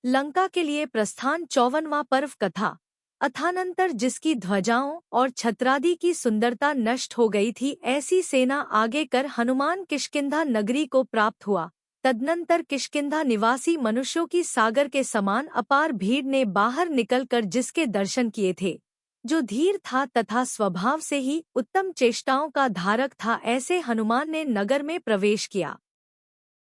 लंका के लिए प्रस्थान 54वां पर्व कथा। अथानंतर जिसकी ध्वजाओं और छत्रादि की सुंदरता नष्ट हो गई थी, ऐसी सेना आगे कर हनुमान किष्किंधा नगरी को प्राप्त हुआ। तदनंतर किष्किंधा निवासी मनुष्यों की सागर के समान अपार भीड़ ने बाहर निकलकर जिसके दर्शन किए थे, जो धीर था तथा स्वभाव से ही उत्तम चेष्टाओं का धारक था, ऐसे हनुमान ने नगर में प्रवेश किया।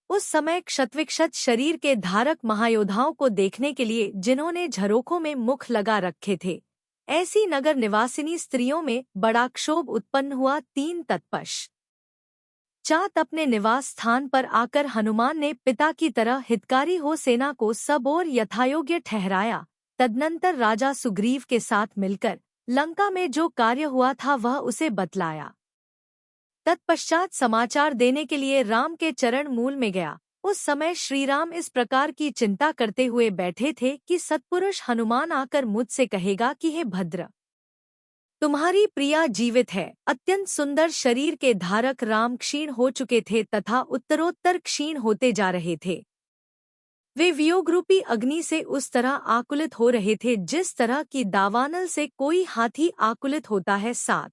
उस समय क्षतविक्षत शरीर के धारक महायोद्धाओं को देखने के लिए, जिन्होंने झरोखों में मुख लगा रखे थे, ऐसी नगर निवासिनी स्त्रियों में बड़ा क्षोभ उत्पन्न हुआ। 3 तत्पश्चात अपने निवास स्थान पर आकर हनुमान ने पिता की तरह हितकारी हो सेना को सब ओर यथायोग्य ठहराया। तदनंतर राजा सुग्रीव के साथ मिलकर लंका में जो कार्य हुआ था वह उसे बतलाया। तत्पश्चात समाचार देने के लिए राम के चरण मूल में गया। उस समय श्रीराम इस प्रकार की चिंता करते हुए बैठे थे कि सत्पुरुष हनुमान आकर मुझसे कहेगा कि हे भद्र, तुम्हारी प्रिया जीवित है। अत्यंत सुंदर शरीर के धारक राम क्षीण हो चुके थे तथा उत्तरोत्तर क्षीण होते जा रहे थे। वे वियोगरूपी अग्नि से उस तरह आकुलित हो रहे थे जिस तरह की दावानल से कोई हाथी आकुलित होता है। 7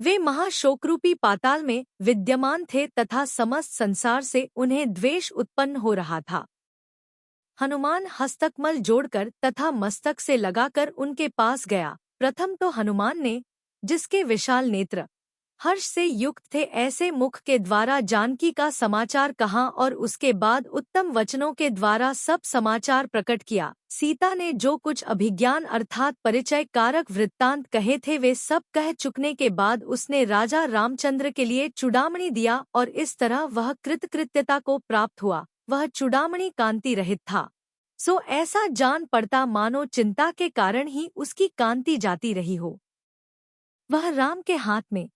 वे महाशोकरूपी पाताल में विद्यमान थे तथा समस्त संसार से उन्हें द्वेष उत्पन्न हो रहा था। हनुमान हस्तकमल जोड़कर तथा मस्तक से लगाकर उनके पास गया। प्रथम तो हनुमान ने, जिसके विशाल नेत्र हर्ष से युक्त थे, ऐसे मुख के द्वारा जानकी का समाचार कहा और उसके बाद उत्तम वचनों के द्वारा सब समाचार प्रकट किया। सीता ने जो कुछ अभिज्ञान अर्थात परिचय कारक वृत्तांत कहे थे वे सब कह चुकने के बाद उसने राजा रामचंद्र के लिए चूड़ामणि दिया और इस तरह वह कृतकृत्यता को प्राप्त हुआ। वह चूड़ामणि कांति रहित था, सो ऐसा जान पड़ता मानो चिंता के कारण ही उसकी कांति जाती रही हो। वह राम के हाथ में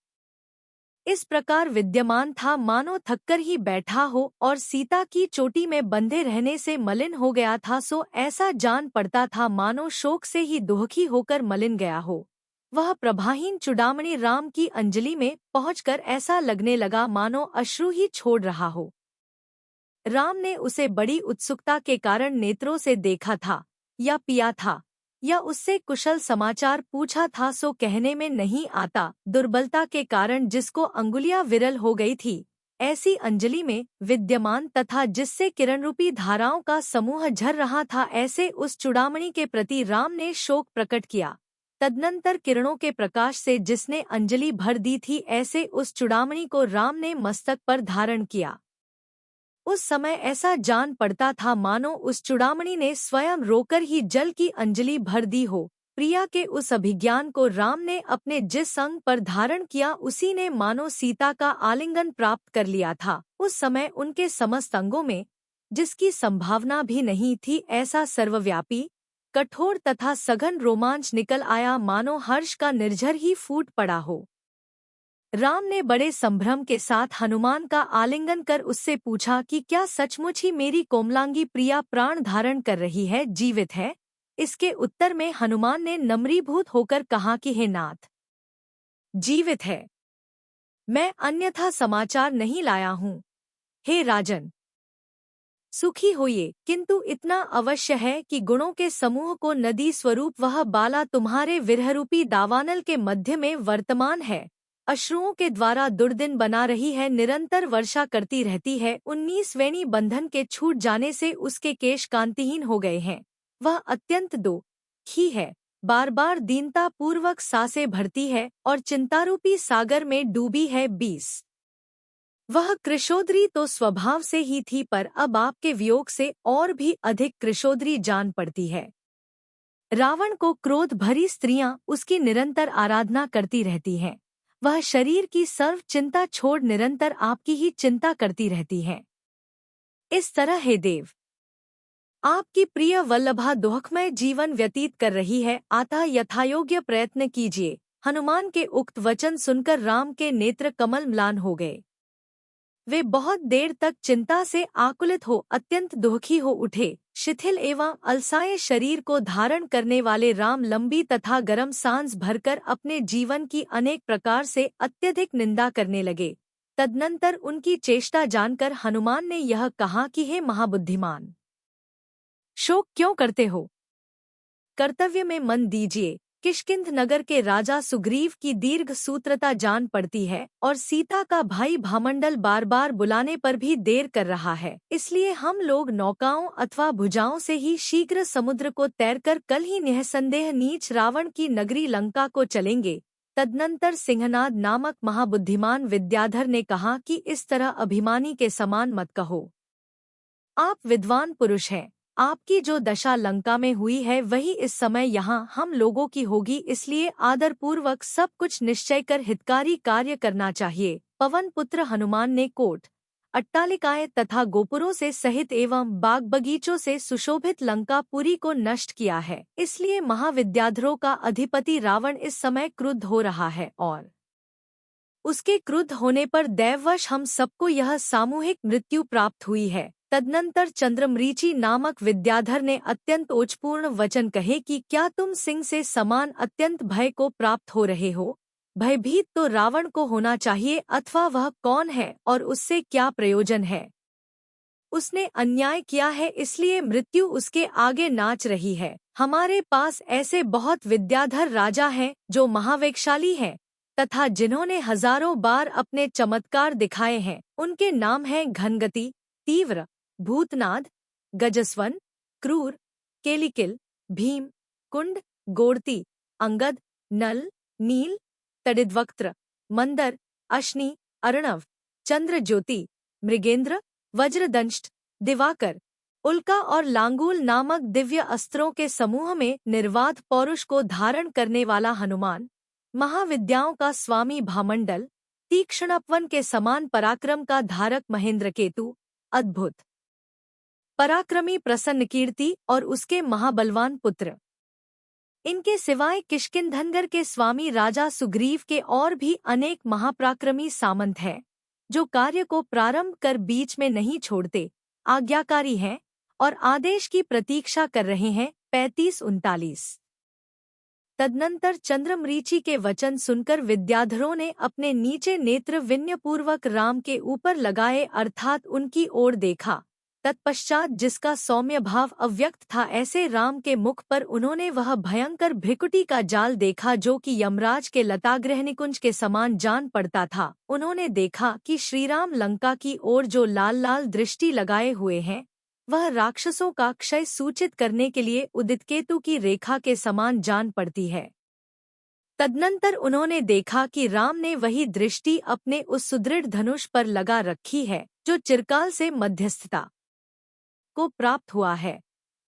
इस प्रकार विद्यमान था मानो थककर ही बैठा हो और सीता की चोटी में बंधे रहने से मलिन हो गया था, सो ऐसा जान पड़ता था मानो शोक से ही दुखी होकर मलिन गया हो। वह प्रभाहीन चूड़ामणि राम की अंजलि में पहुंचकर ऐसा लगने लगा मानो अश्रु ही छोड़ रहा हो। राम ने उसे बड़ी उत्सुकता के कारण नेत्रों से देखा था या पिया था या उससे कुशल समाचार पूछा था, सो कहने में नहीं आता। दुर्बलता के कारण जिसको अंगुलियां विरल हो गई थी, ऐसी अंजलि में विद्यमान तथा जिससे किरण रूपी धाराओं का समूह झर रहा था, ऐसे उस चूड़ामणि के प्रति राम ने शोक प्रकट किया। तदनंतर किरणों के प्रकाश से जिसने अंजलि भर दी थी, ऐसे उस चूड़ामणि को राम ने मस्तक पर धारण किया। उस समय ऐसा जान पड़ता था मानो उस चूड़ामणि ने स्वयं रोकर ही जल की अंजलि भर दी हो। प्रिया के उस अभिज्ञान को राम ने अपने जिस अंग पर धारण किया, उसी ने मानो सीता का आलिंगन प्राप्त कर लिया था। उस समय उनके समस्त अंगों में, जिसकी संभावना भी नहीं थी, ऐसा सर्वव्यापी कठोर तथा सघन रोमांच निकल आया मानो हर्ष का निर्झर ही फूट पड़ा हो। राम ने बड़े संभ्रम के साथ हनुमान का आलिंगन कर उससे पूछा कि क्या सचमुच ही मेरी कोमलांगी प्रिया प्राण धारण कर रही है, जीवित है? इसके उत्तर में हनुमान ने नम्रीभूत होकर कहा कि हे नाथ, जीवित है। मैं अन्यथा समाचार नहीं लाया हूँ। हे राजन, सुखी होइए, किंतु इतना अवश्य है कि गुणों के समूह को नदी स्वरूप वह बाला तुम्हारे विरहरूपी दावानल के मध्य में वर्तमान है, अश्रुओं के द्वारा दुर्दिन बना रही है, निरंतर वर्षा करती रहती है। 19 वेणी बंधन के छूट जाने से उसके केश कांतिहीन हो गए हैं। वह अत्यंत दुखी है, बार बार दीनता पूर्वक सांसें भरती है और चिंतारूपी सागर में डूबी है। 20 वह कृशोद्री तो स्वभाव से ही थी, पर अब आपके वियोग से और भी अधिक कृशोद्री जान पड़ती है। रावण को क्रोध भरी स्त्रियां उसकी निरंतर आराधना करती रहती हैं। वह शरीर की सर्व चिंता छोड़ निरंतर आपकी ही चिंता करती रहती है। इस तरह हे देव, आपकी प्रिय वल्लभा दुखमय जीवन व्यतीत कर रही है, अतः यथायोग्य प्रयत्न कीजिए। हनुमान के उक्त वचन सुनकर राम के नेत्र कमल म्लान हो गए। वे बहुत देर तक चिंता से आकुलित हो अत्यंत दुखी हो उठे। शिथिल एवं अलसाए शरीर को धारण करने वाले राम लंबी तथा गरम सांस भरकर अपने जीवन की अनेक प्रकार से अत्यधिक निंदा करने लगे। तदनंतर उनकी चेष्टा जानकर हनुमान ने यह कहा कि हे महाबुद्धिमान, शोक क्यों करते हो? कर्तव्य में मन दीजिए। किष्किंध नगर के राजा सुग्रीव की दीर्घ सूत्रता जान पड़ती है और सीता का भाई भामंडल बार बार बुलाने पर भी देर कर रहा है। इसलिए हम लोग नौकाओं अथवा भुजाओं से ही शीघ्र समुद्र को तैरकर कल ही निःसंदेह नीच रावण की नगरी लंका को चलेंगे। तदनंतर सिंहनाद नामक महाबुद्धिमान विद्याधर ने कहा कि इस तरह अभिमानी के समान मत कहो। आप विद्वान पुरुष हैं। आपकी जो दशा लंका में हुई है वही इस समय यहाँ हम लोगों की होगी, इसलिए आदरपूर्वक सब कुछ निश्चय कर हितकारी कार्य करना चाहिए। पवन पुत्र हनुमान ने कोट अट्टालिकाएं तथा गोपुरों से सहित एवं बाग बगीचों से सुशोभित लंकापुरी को नष्ट किया है। इसलिए महाविद्याधरों का अधिपति रावण इस समय क्रुद्ध हो रहा है और उसके क्रुद्ध होने पर दैववश हम सबको यह सामूहिक मृत्यु प्राप्त हुई है। तदनंतर चंद्रमरीचि नामक विद्याधर ने अत्यंत ओजपूर्ण वचन कहे कि क्या तुम सिंह से समान अत्यंत भय को प्राप्त हो रहे हो? भयभीत तो रावण को होना चाहिए, अथवा वह कौन है और उससे क्या प्रयोजन है? उसने अन्याय किया है, इसलिए मृत्यु उसके आगे नाच रही है। हमारे पास ऐसे बहुत विद्याधर राजा हैं जो महावेगशाली हैं तथा जिन्होंने हजारों बार अपने चमत्कार दिखाए हैं। उनके नाम हैं घनगति, तीव्र, भूतनाद, गजस्वन, क्रूर, केलिकिल, भीम, कुंड, गोड़ती, अंगद, नल, नील, तडिद्वक्त्र, मंदर, अश्नि, अर्णव, चंद्रज्योति, मृगेंद्र, वज्रदंष्ट, दिवाकर, उल्का और लांगूल नामक दिव्य अस्त्रों के समूह में निर्वाध पौरुष को धारण करने वाला हनुमान, महाविद्याओं का स्वामी भामंडल, तीक्ष्णपवन के समान पराक्रम का धारक महेंद्रकेतु, अद्भुत पराक्रमी प्रसन्नकीर्ति और उसके महाबलवान पुत्र। इनके सिवाय किष्किंधनगर के स्वामी राजा सुग्रीव के और भी अनेक महापराक्रमी सामंत हैं, जो कार्य को प्रारंभ कर बीच में नहीं छोड़ते, आज्ञाकारी हैं और आदेश की प्रतीक्षा कर रहे हैं। 35-39। तदनंतर चंद्रमरीचि के वचन सुनकर विद्याधरों ने अपने नीचे नेत्र विनयपूर्वक राम के ऊपर लगाए, अर्थात उनकी ओर देखा। तत्पश्चात जिसका सौम्य भाव अव्यक्त था, ऐसे राम के मुख पर उन्होंने वह भयंकर भ्रिकुटी का जाल देखा जो कि यमराज के लतागृह निकुंज के समान जान पड़ता था। उन्होंने देखा कि श्रीराम लंका की ओर जो लाल लाल दृष्टि लगाए हुए हैं, वह राक्षसों का क्षय सूचित करने के लिए उदितकेतु की रेखा के समान जान पड़ती है। तदनंतर उन्होंने देखा कि राम ने वही दृष्टि अपने उस सुदृढ़ धनुष पर लगा रखी है जो चिरकाल से मध्यस्थता को प्राप्त हुआ है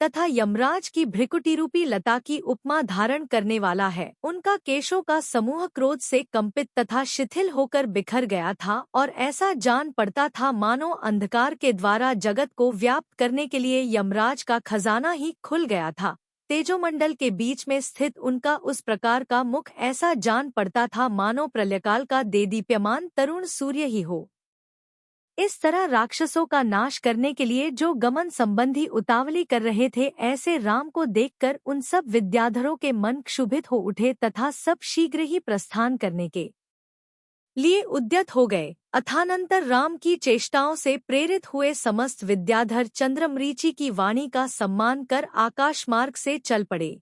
तथा यमराज की भ्रिकुटी रूपी लता की उपमा धारण करने वाला है। उनका केशों का समूह क्रोध से कंपित तथा शिथिल होकर बिखर गया था और ऐसा जान पड़ता था मानो अंधकार के द्वारा जगत को व्याप्त करने के लिए यमराज का खजाना ही खुल गया था। तेजोमंडल के बीच में स्थित उनका उस प्रकार का मुख ऐसा जान पड़ता था मानो प्रलयकाल का देदीप्यमान तरुण सूर्य ही हो। इस तरह राक्षसों का नाश करने के लिए जो गमन संबंधी उतावली कर रहे थे, ऐसे राम को देखकर उन सब विद्याधरों के मन क्षुभित हो उठे तथा सब शीघ्र ही प्रस्थान करने के लिए उद्यत हो गए। अथानंतर राम की चेष्टाओं से प्रेरित हुए समस्त विद्याधर चंद्रमरीचि की वाणी का सम्मान कर आकाश मार्ग से चल पड़े।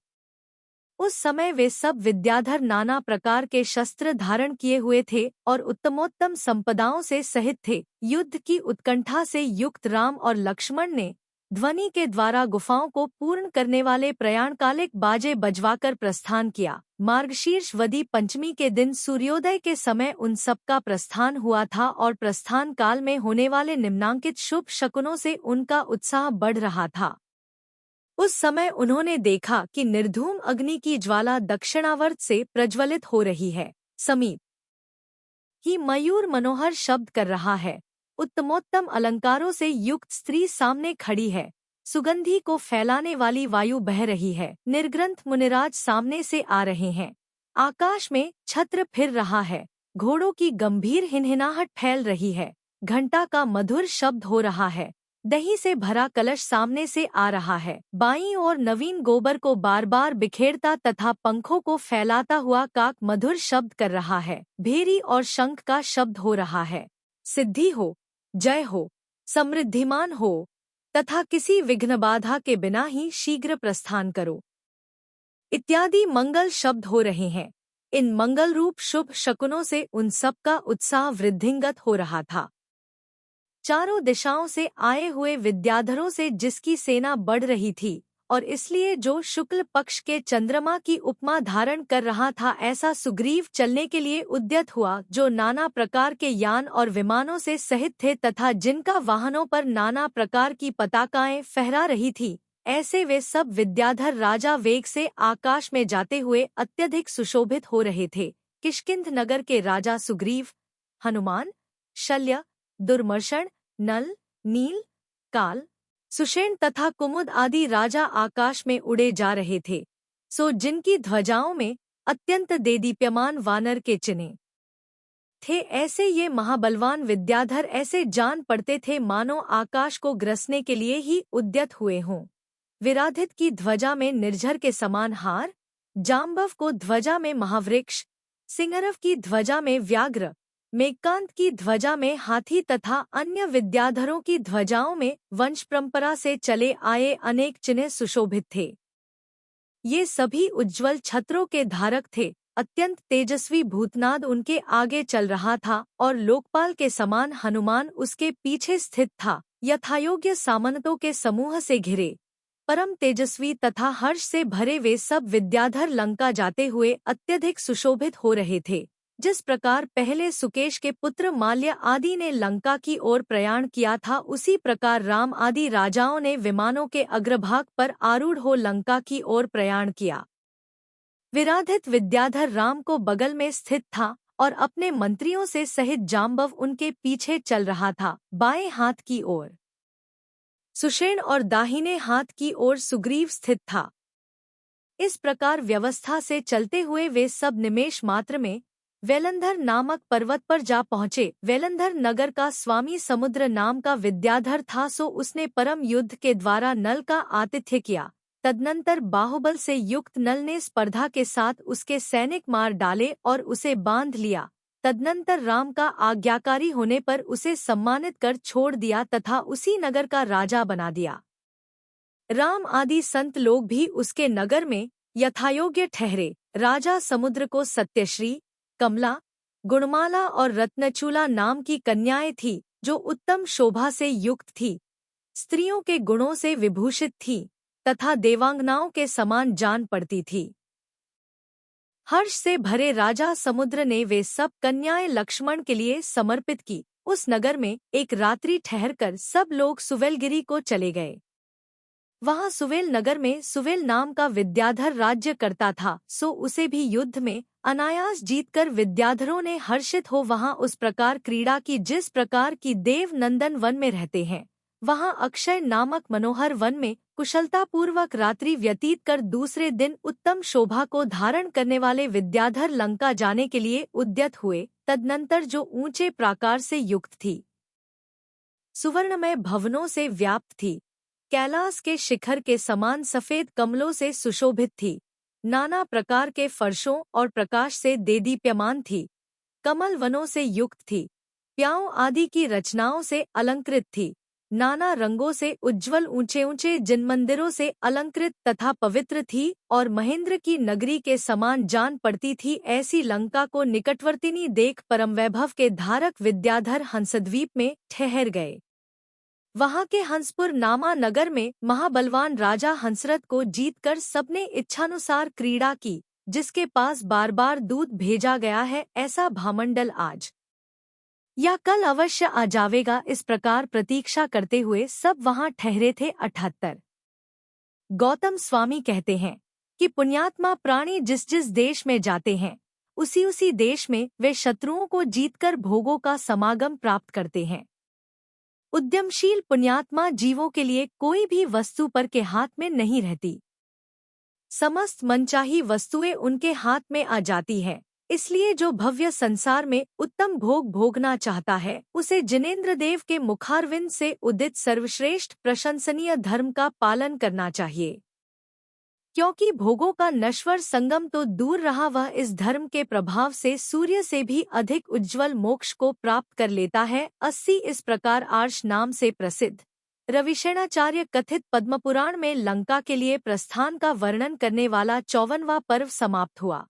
उस समय वे सब विद्याधर नाना प्रकार के शस्त्र धारण किए हुए थे और उत्तमोत्तम संपदाओं से सहित थे। युद्ध की उत्कंठा से युक्त राम और लक्ष्मण ने ध्वनि के द्वारा गुफाओं को पूर्ण करने वाले प्रयाणकालिक बाजे बजवाकर प्रस्थान किया। मार्गशीर्ष वदी पंचमी के दिन सूर्योदय के समय उन सबका प्रस्थान हुआ था और प्रस्थान काल में होने वाले निम्नांकित शुभ शकुनों से उनका उत्साह बढ़ रहा था। उस समय उन्होंने देखा कि निर्धूम अग्नि की ज्वाला दक्षिणावर्त से प्रज्वलित हो रही है। समीप ही मयूर मनोहर शब्द कर रहा है। उत्तमोत्तम अलंकारों से युक्त स्त्री सामने खड़ी है। सुगंधि को फैलाने वाली वायु बह रही है। निर्ग्रंथ मुनिराज सामने से आ रहे हैं। आकाश में छत्र फिर रहा है। घोड़ों की गंभीर हिनहिनाहट फैल रही है। घंटा का मधुर शब्द हो रहा है। दही से भरा कलश सामने से आ रहा है। बाईं ओर नवीन गोबर को बार बार बिखेरता तथा पंखों को फैलाता हुआ काक मधुर शब्द कर रहा है। भेरी और शंख का शब्द हो रहा है। सिद्धि हो, जय हो, समृद्धिमान हो, तथा किसी विघ्न बाधा के बिना ही शीघ्र प्रस्थान करो इत्यादि मंगल शब्द हो रहे हैं। इन मंगल रूप शुभ शकुनों से उन सब का उत्साह वृद्धिंगत हो रहा था। चारों दिशाओं से आए हुए विद्याधरों से जिसकी सेना बढ़ रही थी और इसलिए जो शुक्ल पक्ष के चंद्रमा की उपमा धारण कर रहा था, ऐसा सुग्रीव चलने के लिए उद्यत हुआ, जो नाना प्रकार के यान और विमानों से सहित थे तथा जिनका वाहनों पर नाना प्रकार की पताकाएं फहरा रही थी। ऐसे वे सब विद्याधर राजा वेग से आकाश में जाते हुए अत्यधिक सुशोभित हो रहे थे। किष्किंध नगर के राजा सुग्रीव, हनुमान, शल्य, दुर्मर्शन, नल, नील, काल, सुषेण तथा कुमुद आदि राजा आकाश में उड़े जा रहे थे, सो जिनकी ध्वजाओं में अत्यंत देदीप्यमान वानर के चिन्ह थे, ऐसे ये महाबलवान विद्याधर ऐसे जान पड़ते थे मानो आकाश को ग्रसने के लिए ही उद्यत हुए हों। विराधित की ध्वजा में निर्झर के समान हार, जाम्बव को ध्वजा में महावृक्ष, सिंहरव की ध्वजा में व्याघ्र, मेघकांत की ध्वजा में हाथी तथा अन्य विद्याधरों की ध्वजाओं में वंश परंपरा से चले आए अनेक चिन्ह सुशोभित थे। ये सभी उज्ज्वल छत्रों के धारक थे। अत्यंत तेजस्वी भूतनाद उनके आगे चल रहा था और लोकपाल के समान हनुमान उसके पीछे स्थित था। यथायोग्य सामंतों के समूह से घिरे परम तेजस्वी तथा हर्ष से भरे वे सब विद्याधर लंका जाते हुए अत्यधिक सुशोभित हो रहे थे। जिस प्रकार पहले सुकेश के पुत्र माल्य आदि ने लंका की ओर प्रयाण किया था, उसी प्रकार राम आदि राजाओं ने विमानों के अग्रभाग पर आरूढ़ हो लंका की ओर प्रयाण किया। विराधित विद्याधर राम को बगल में स्थित था और अपने मंत्रियों से सहित जाम्बव उनके पीछे चल रहा था। बाएं हाथ की ओर सुषेण और दाहिने हाथ की ओर सुग्रीव स्थित था। इस प्रकार व्यवस्था से चलते हुए वे सब निमेष मात्र में वेलंधर नामक पर्वत पर जा पहुँचे। वेलंधर नगर का स्वामी समुद्र नाम का विद्याधर था, सो उसने परम युद्ध के द्वारा नल का आतिथ्य किया। तदनंतर बाहुबल से युक्त नल ने स्पर्धा के साथ उसके सैनिक मार डाले और उसे बांध लिया। तदनंतर राम का आज्ञाकारी होने पर उसे सम्मानित कर छोड़ दिया तथा उसी नगर का राजा बना दिया। राम आदि संत लोग भी उसके नगर में यथायोग्य ठहरे। राजा समुद्र को सत्यश्री, कमला, गुणमाला और रत्नचूला नाम की कन्याएं थी, जो उत्तम शोभा से युक्त थी, स्त्रियों के गुणों से विभूषित थी तथा देवांगनाओं के समान जान पड़ती थी। हर्ष से भरे राजा समुद्र ने वे सब कन्याएं लक्ष्मण के लिए समर्पित की। उस नगर में एक रात्रि ठहरकर सब लोग सुवेलगिरी को चले गए। वहां सुवेल नगर में सुवेल नाम का विद्याधर राज्य करता था, सो उसे भी युद्ध में अनायास जीतकर विद्याधरों ने हर्षित हो वहां उस प्रकार क्रीड़ा की जिस प्रकार की देव नंदन वन में रहते हैं। वहां अक्षय नामक मनोहर वन में कुशलतापूर्वक रात्रि व्यतीत कर दूसरे दिन उत्तम शोभा को धारण करने वाले विद्याधर लंका जाने के लिए उद्यत हुए। तदनंतर जो ऊंचे प्राकार से युक्त थी, सुवर्णमय भवनों से व्याप्त थी, कैलाश के शिखर के समान सफेद कमलों से सुशोभित थी, नाना प्रकार के फर्शों और प्रकाश से देदीप्यमान थी, कमल वनों से युक्त थी, प्याओं आदि की रचनाओं से अलंकृत थी, नाना रंगों से उज्ज्वल ऊंचे ऊंचे जिन मंदिरों से अलंकृत तथा पवित्र थी और महेंद्र की नगरी के समान जान पड़ती थी। ऐसी लंका को निकटवर्तिनी देख परम वैभव के धारक विद्याधर हंसद्वीप में ठहर गए। वहां के हंसपुर नामा नगर में महाबलवान राजा हंसरथ को जीतकर सबने इच्छानुसार क्रीड़ा की, जिसके पास बार बार दूत भेजा गया है, ऐसा भामंडल आज या कल अवश्य आ जावेगा। इस प्रकार प्रतीक्षा करते हुए सब वहां ठहरे थे। 78 गौतम स्वामी कहते हैं कि पुण्यात्मा प्राणी जिस जिस देश में जाते हैं, उसी उसी देश में वे शत्रुओं को जीतकर भोगों का समागम प्राप्त करते हैं। उद्यमशील पुण्यात्मा जीवों के लिए कोई भी वस्तु पर के हाथ में नहीं रहती, समस्त मनचाही वस्तुएं उनके हाथ में आ जाती है। इसलिए जो भव्य संसार में उत्तम भोग भोगना चाहता है, उसे जिनेंद्र देव के मुखारविंद से उदित सर्वश्रेष्ठ प्रशंसनीय धर्म का पालन करना चाहिए, क्योंकि भोगों का नश्वर संगम तो दूर रहा, वह इस धर्म के प्रभाव से सूर्य से भी अधिक उज्ज्वल मोक्ष को प्राप्त कर लेता है। 80 इस प्रकार आर्ष नाम से प्रसिद्ध रविशेणाचार्य कथित पद्मपुराण में लंका के लिए प्रस्थान का वर्णन करने वाला 54वां पर्व समाप्त हुआ।